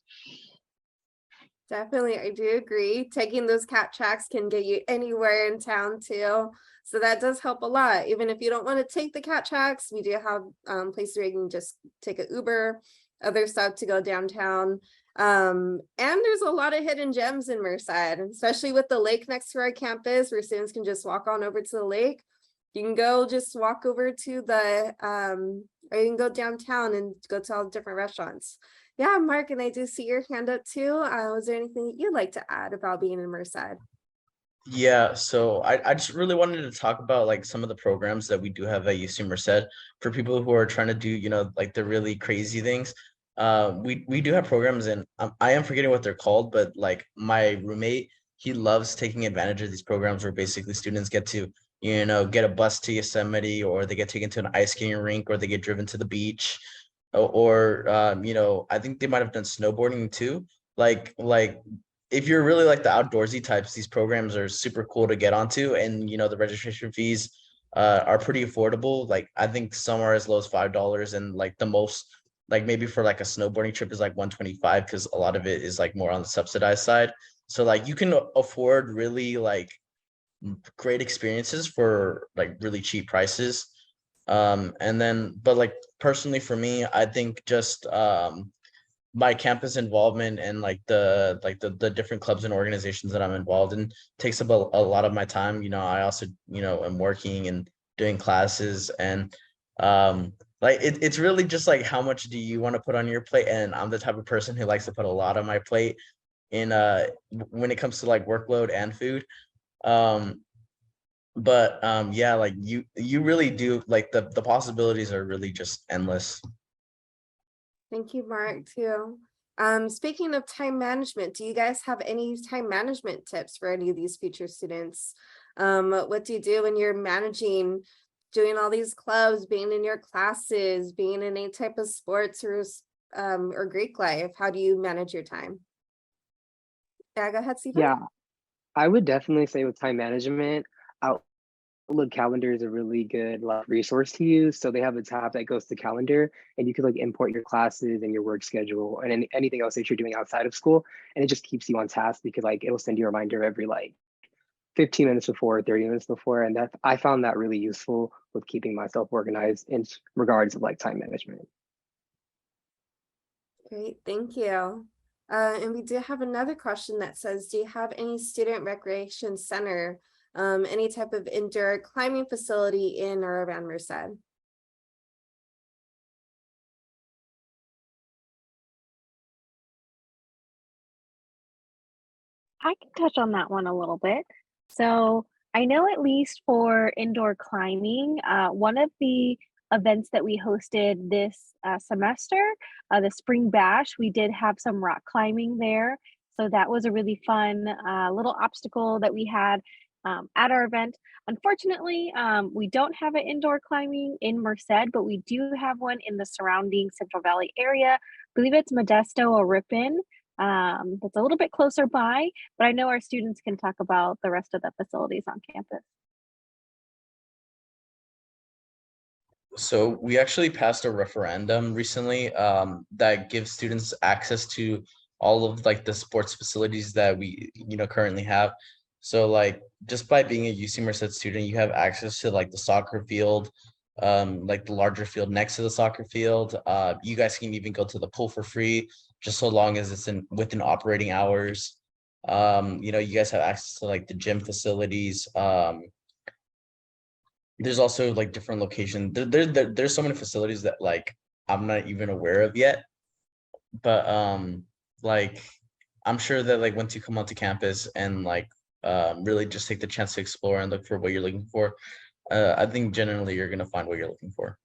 Definitely, I do agree. Taking those cat tracks can get you anywhere in town too. So that does help a lot. Even if you don't want to take the cat tracks, we do have places where you can just take an Uber, other stuff to go downtown. And there's a lot of hidden gems in Merced, especially with the lake next to our campus where students can just walk on over to the lake. You can go just walk over to the or you can go downtown and go to all the different restaurants. Yeah, Mark, and I do see your hand up too. Was there anything that you'd like to add about being in Merced? Yeah, so I just really wanted to talk about like some of the programs that we do have at UC Merced for people who are trying to do, like the really crazy things. We do have programs, and I am forgetting what they're called, but like my roommate, he loves taking advantage of these programs where basically students get to, get a bus to Yosemite, or they get taken to an ice skating rink, or they get driven to the beach, or I think they might have done snowboarding too. Like if you're really like the outdoorsy types, these programs are super cool to get onto, and the registration fees are pretty affordable. Like I think some are as low as $5, and like the most, like maybe for like a snowboarding trip is like 125, because a lot of it is like more on the subsidized side. So like you can afford really like great experiences for like really cheap prices. And then, but like personally for me, I think just my campus involvement and like the different clubs and organizations that I'm involved in takes up a lot of my time. I also, am working and doing classes, and like it's really just like how much do you want to put on your plate? And I'm the type of person who likes to put a lot on my plate in when it comes to like workload and food. But yeah, like you really do, like the possibilities are really just endless. Thank you, Mark, too. Speaking of time management, do you guys have any time management tips for any of these future students? What do you do when you're managing, doing all these clubs, being in your classes, being in any type of sports or Greek life? How do you manage your time? Yeah, go ahead, Stephen. Yeah, I would definitely say with time management, Outlook calendar is a really good like resource to use. So they have a tab that goes to calendar, and you can like import your classes and your work schedule and anything else that you're doing outside of school. And it just keeps you on task because like it'll send you a reminder every like 15 minutes before, 30 minutes before. And that I found that really useful with keeping myself organized in regards of like time management. Great, thank you. And we do have another question that says, do you have any student recreation center, any type of indoor climbing facility in or around Merced? I can touch on that one a little bit. So I know at least for indoor climbing, one of the events that we hosted this semester, the spring bash, we did have some rock climbing there. So that was a really fun little obstacle that we had at our event. Unfortunately, we don't have an indoor climbing in Merced, but we do have one in the surrounding Central Valley area. I believe it's Modesto or Ripon. That's a little bit closer by, but I know our students can talk about the rest of the facilities on campus. So we actually passed a referendum recently that gives students access to all of like the sports facilities that we currently have. So like just by being a UC Merced student, you have access to like the soccer field, like the larger field next to the soccer field. You guys can even go to the pool for free, just so long as it's within operating hours. You guys have access to like the gym facilities. There's also like different locations. There's so many facilities that like I'm not even aware of yet. But like I'm sure that like once you come onto campus and like really just take the chance to explore and look for what you're looking for, I think generally you're gonna find what you're looking for.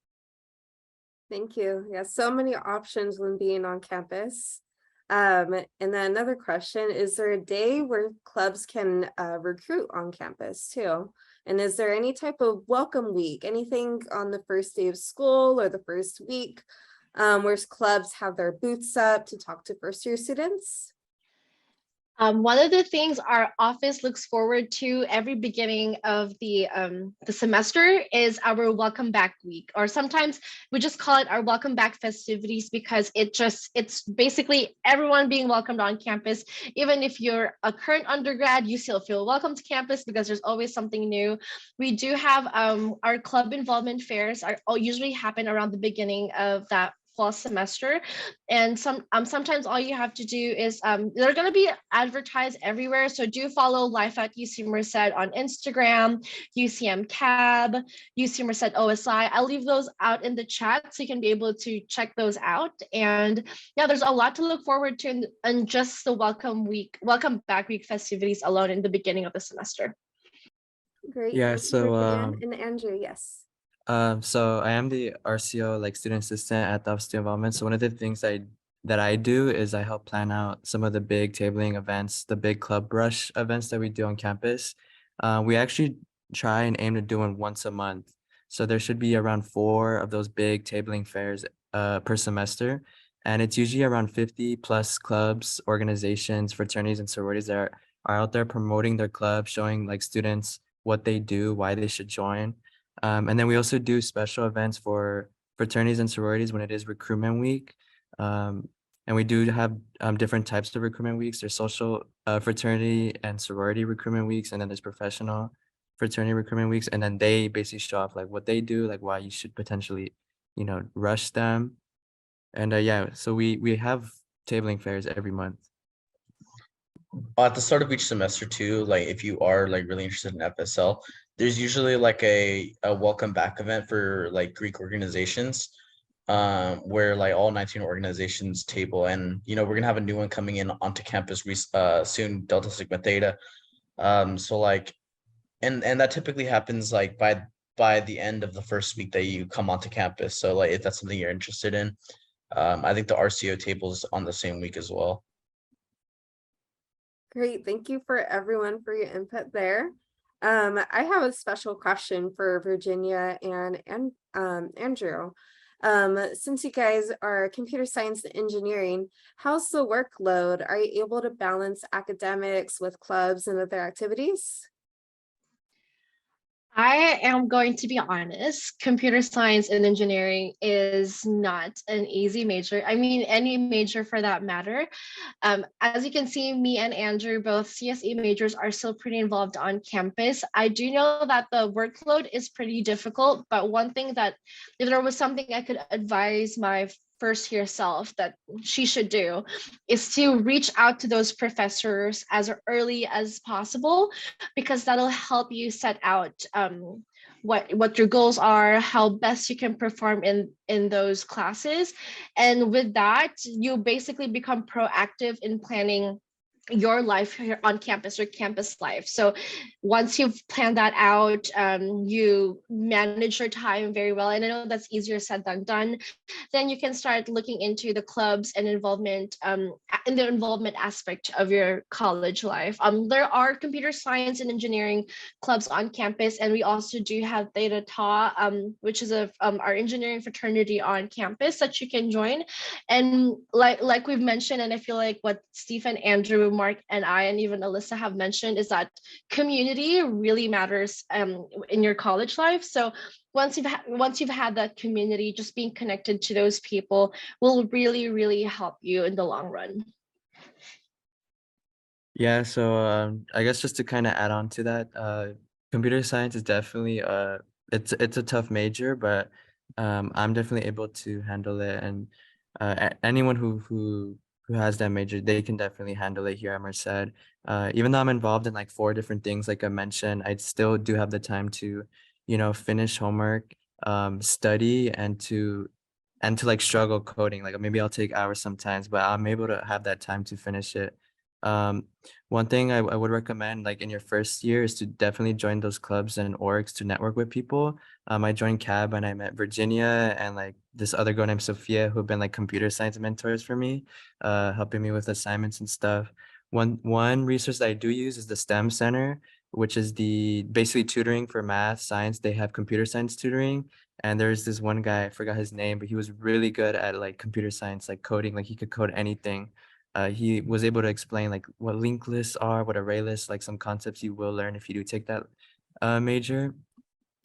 Thank you. Yeah, so many options when being on campus. And then another question, is there a day where clubs can recruit on campus too? And is there any type of welcome week, anything on the first day of school or the first week where clubs have their booths up to talk to first year students? One of the things our office looks forward to every beginning of the semester is our welcome back week, or sometimes we just call it our welcome back festivities, because it's basically everyone being welcomed on campus. Even if you're a current undergrad, you still feel welcome to campus because there's always something new. We do have our club involvement fairs usually happen around the beginning of that fall semester, and sometimes all you have to do is they're going to be advertised everywhere, so do follow Life at UC Merced on Instagram, UCM Cab, UC Merced OSI. I'll leave those out in the chat so you can be able to check those out. And yeah, there's a lot to look forward to in just the welcome back week festivities alone in the beginning of the semester. Great. Yeah, Thank you, so Virginia. And Andrew, yes. So I am the RCO, like student assistant at the Office of Student Involvement. So one of the things that I do is I help plan out some of the big tabling events, the big club brush events that we do on campus. We actually try and aim to do one once a month. So there should be around 4 of those big tabling fairs per semester. And it's usually around 50 plus clubs, organizations, fraternities, and sororities that are out there promoting their club, showing like students what they do, why they should join. And then we also do special events for fraternities and sororities when it is recruitment week. And we do have different types of recruitment weeks. There's social fraternity and sorority recruitment weeks, and then there's professional fraternity recruitment weeks. And then they basically show off like what they do, like why you should potentially, rush them. And yeah, so we have tabling fairs every month. At the start of each semester too, like if you are like really interested in FSL, there's usually like a welcome back event for like Greek organizations, where like all 19 organizations table, and we're gonna have a new one coming in onto campus soon, Delta Sigma Theta. So like, and that typically happens like by the end of the first week that you come onto campus. So like if that's something you're interested in, I think the RCO table is on the same week as well. Great. Thank you for everyone for your input there. I have a special question for Virginia and Andrew. Since you guys are computer science and engineering, how's the workload? Are you able to balance academics with clubs and other activities? I am going to be honest, computer science and engineering is not an easy major. I mean, any major for that matter. As you can see, me and Andrew, both CSE majors, are still pretty involved on campus. I do know that the workload is pretty difficult, but one thing that if there was something I could advise my first year self that she should do is to reach out to those professors as early as possible, because that'll help you set out what your goals are, how best you can perform in those classes. And with that, you basically become proactive in planning your life here on campus, or campus life. So once you've planned that out, you manage your time very well. And I know that's easier said than done. Then you can start looking into the clubs and involvement in the involvement aspect of your college life. There are computer science and engineering clubs on campus, and we also do have Theta Tau, which is our engineering fraternity on campus that you can join. And like we've mentioned, and I feel like what Stephen, Andrew, Mark, and I, and even Alyssa have mentioned, is that community really matters in your college life. So once you've had that community, just being connected to those people will really help you in the long run. Yeah, so I guess just to kind of add on to that, computer science is definitely it's a tough major, but I'm definitely able to handle it, and anyone who has that major, they can definitely handle it here at Merced. Even though I'm involved in like 4 different things, like I mentioned, I still do have the time to, finish homework, study, and to like struggle coding. Like maybe I'll take hours sometimes, but I'm able to have that time to finish it. Um, One thing I would recommend, like in your first year, is to definitely join those clubs and orgs to network with people. I joined CAB and I met Virginia and like this other girl named Sophia, who've been like computer science mentors for me, helping me with assignments and stuff. One resource that I do use is the STEM Center, which is the basically tutoring for math, science. They have computer science tutoring. And there's this one guy, I forgot his name, but he was really good at like computer science, like coding, like he could code anything. He was able to explain like what linked lists are, what array lists, like some concepts you will learn if you do take that major.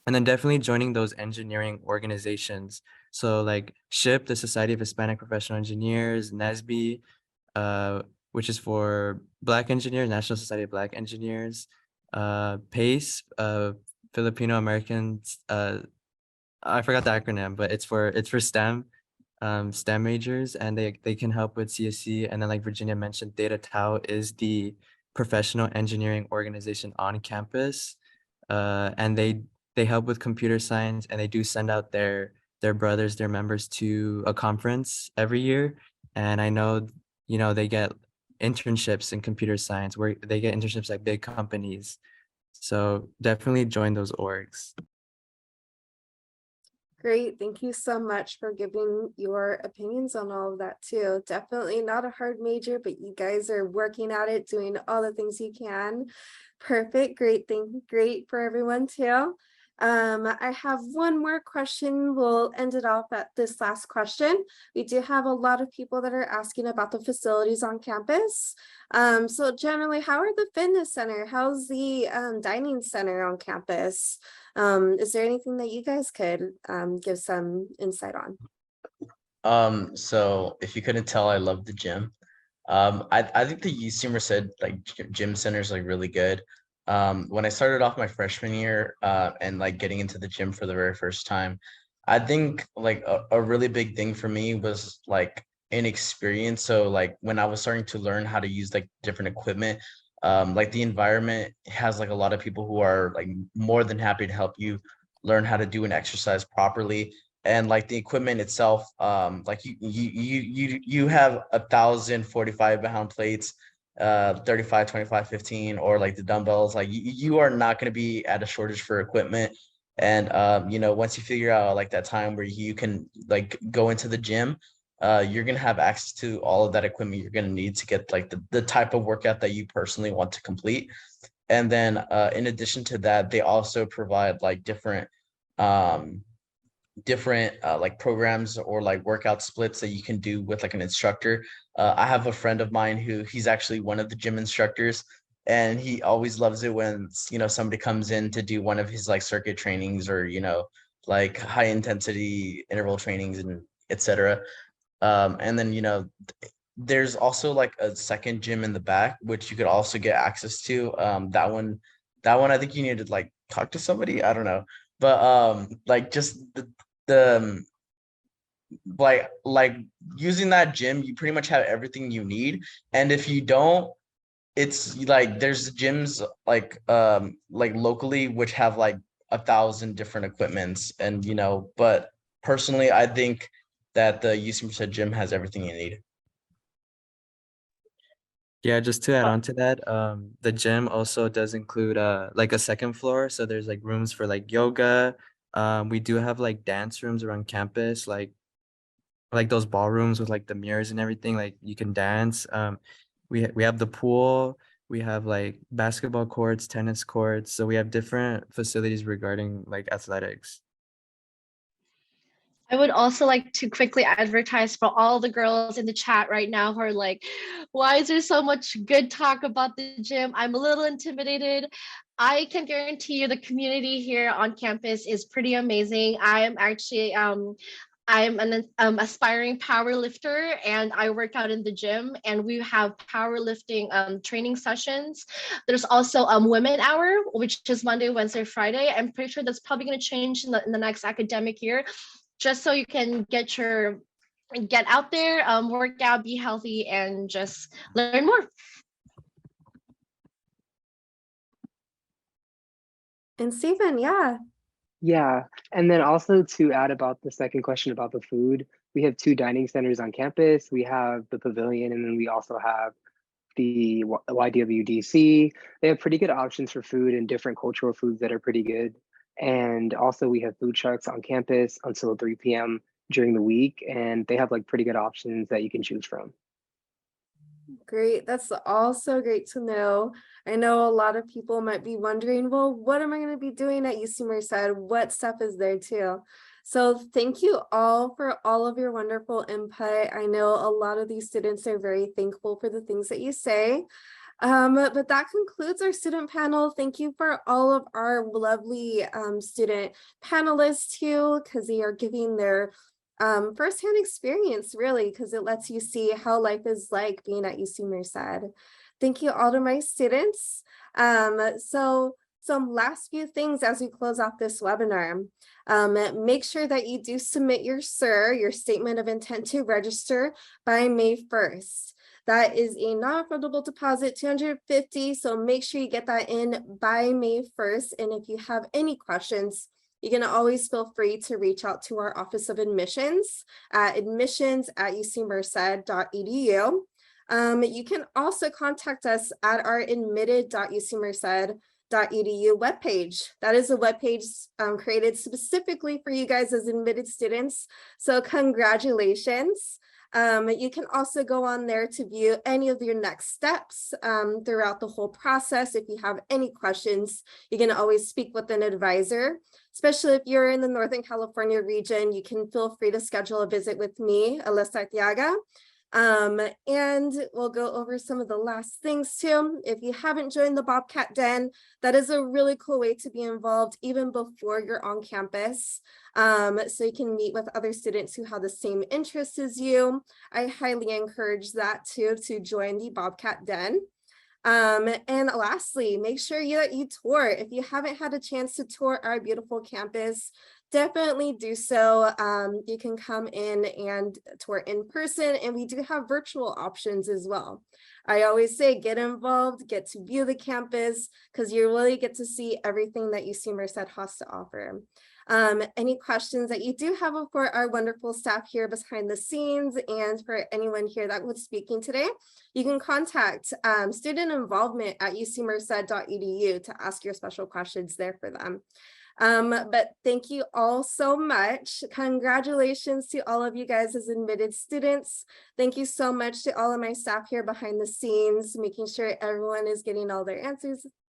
And then definitely joining those engineering organizations. So like SHIP, the Society of Hispanic Professional Engineers, NESB, which is for Black engineers, National Society of Black Engineers, PACE, Filipino Americans, I forgot the acronym, but it's for STEM majors, and they can help with CSC. And then like Virginia mentioned, Theta Tau is the professional engineering organization on campus. And they help with computer science, and they do send out their brothers, their members, to a conference every year. And I know, they get internships in computer science, where they get internships at big companies. So definitely join those orgs. Great. Thank you so much for giving your opinions on all of that too. Definitely not a hard major, but you guys are working at it, doing all the things you can. Perfect. Great thing. Great for everyone too. I have one more question. We'll end it off at this last question. We do have a lot of people that are asking about the facilities on campus. So generally, how are the fitness center? How's the dining center on campus? Is there anything that you guys could give some insight on? So if you couldn't tell, I love the gym. I think the UC Merced like gym center is like really good. When I started off my freshman year and like getting into the gym for the very first time, I think like a really big thing for me was like inexperience. So like when I was starting to learn how to use like different equipment, like the environment has like a lot of people who are like more than happy to help you learn how to do an exercise properly. And like the equipment itself, like you have 1,045-pound plates, 35, 25, 15, or like the dumbbells. Like you are not going to be at a shortage for equipment. And once you figure out like that time where you can like go into the gym, you're going to have access to all of that equipment you're going to need to get like the type of workout that you personally want to complete. And then in addition to that, they also provide like different like programs or like workout splits that you can do with like an instructor. I have a friend of mine who he's actually one of the gym instructors, and he always loves it when somebody comes in to do one of his like circuit trainings or like high intensity interval trainings and etc. And then there's also like a second gym in the back which you could also get access to. That one I think you need to like talk to somebody, I don't know, but like just the like using that gym, you pretty much have everything you need. And if you don't, it's like there's gyms like locally which have like 1,000 different equipments, and but personally I think that the UC Merced gym has everything you need. Yeah, just to add Oh. on to that, the gym also does include like a second floor. So there's like rooms for like yoga. We do have like dance rooms around campus, like those ballrooms with like the mirrors and everything, like you can dance. We have the pool, we have like basketball courts, tennis courts. So we have different facilities regarding like athletics. I would also like to quickly advertise for all the girls in the chat right now who are like, why is there so much good talk about the gym? I'm a little intimidated. I can guarantee you the community here on campus is pretty amazing. I am actually I'm an aspiring power lifter and I work out in the gym and we have powerlifting training sessions. There's also women hour, which is Monday, Wednesday, Friday. I'm pretty sure that's probably going to change in the next academic year, just so you can get out there, work out, be healthy, and just learn more. And Stephen, yeah. Yeah, and then also to add about the second question about the food, we have 2 dining centers on campus. We have the pavilion, and then we also have the YWDC. They have pretty good options for food and different cultural foods that are pretty good. And also we have food trucks on campus until 3 p.m. during the week, and they have like pretty good options that you can choose from. Great. That's also great to know. I know a lot of people might be wondering, well, what am I going to be doing at UC Merced? What stuff is there too? So thank you all for all of your wonderful input. I know a lot of these students are very thankful for the things that you say. But that concludes our student panel. Thank you for all of our lovely student panelists too, because they are giving their firsthand experience, really, because it lets you see how life is like being at UC Merced. Thank you all to my students. So some last few things as we close off this webinar. Make sure that you do submit your SIR, your statement of intent to register, by May 1st. That is a non-refundable deposit, $250. So make sure you get that in by May 1st. And if you have any questions, you can always feel free to reach out to our Office of Admissions at admissions@ucmerced.edu. You can also contact us at our admitted.ucmerced.edu webpage. That is a webpage created specifically for you guys as admitted students. So congratulations. You can also go on there to view any of your next steps throughout the whole process. If you have any questions, you can always speak with an advisor, especially if you're in the Northern California region. You can feel free to schedule a visit with me, Alyssa Arteaga. And we'll go over some of the last things too. If you haven't joined the Bobcat Den, that is a really cool way to be involved even before you're on campus. So you can meet with other students who have the same interests as you. I highly encourage that too, to join the Bobcat Den. And lastly, make sure that you tour. If you haven't had a chance to tour our beautiful campus, definitely do so. You can come in and tour in person, and we do have virtual options as well. I always say get involved, get to view the campus, because you really get to see everything that UC Merced has to offer. Any questions that you do have for our wonderful staff here behind the scenes, and for anyone here that was speaking today, you can contact student involvement at ucmerced.edu to ask your special questions there for them. But thank you all so much. Congratulations to all of you guys as admitted students. Thank you so much to all of my staff here behind the scenes, making sure everyone is getting all their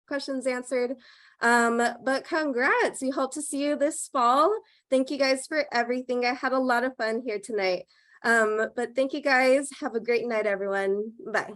questions answered. But congrats, we hope to see you this fall. Thank you guys for everything. I had a lot of fun here tonight. But thank you guys. Have a great night, everyone. Bye.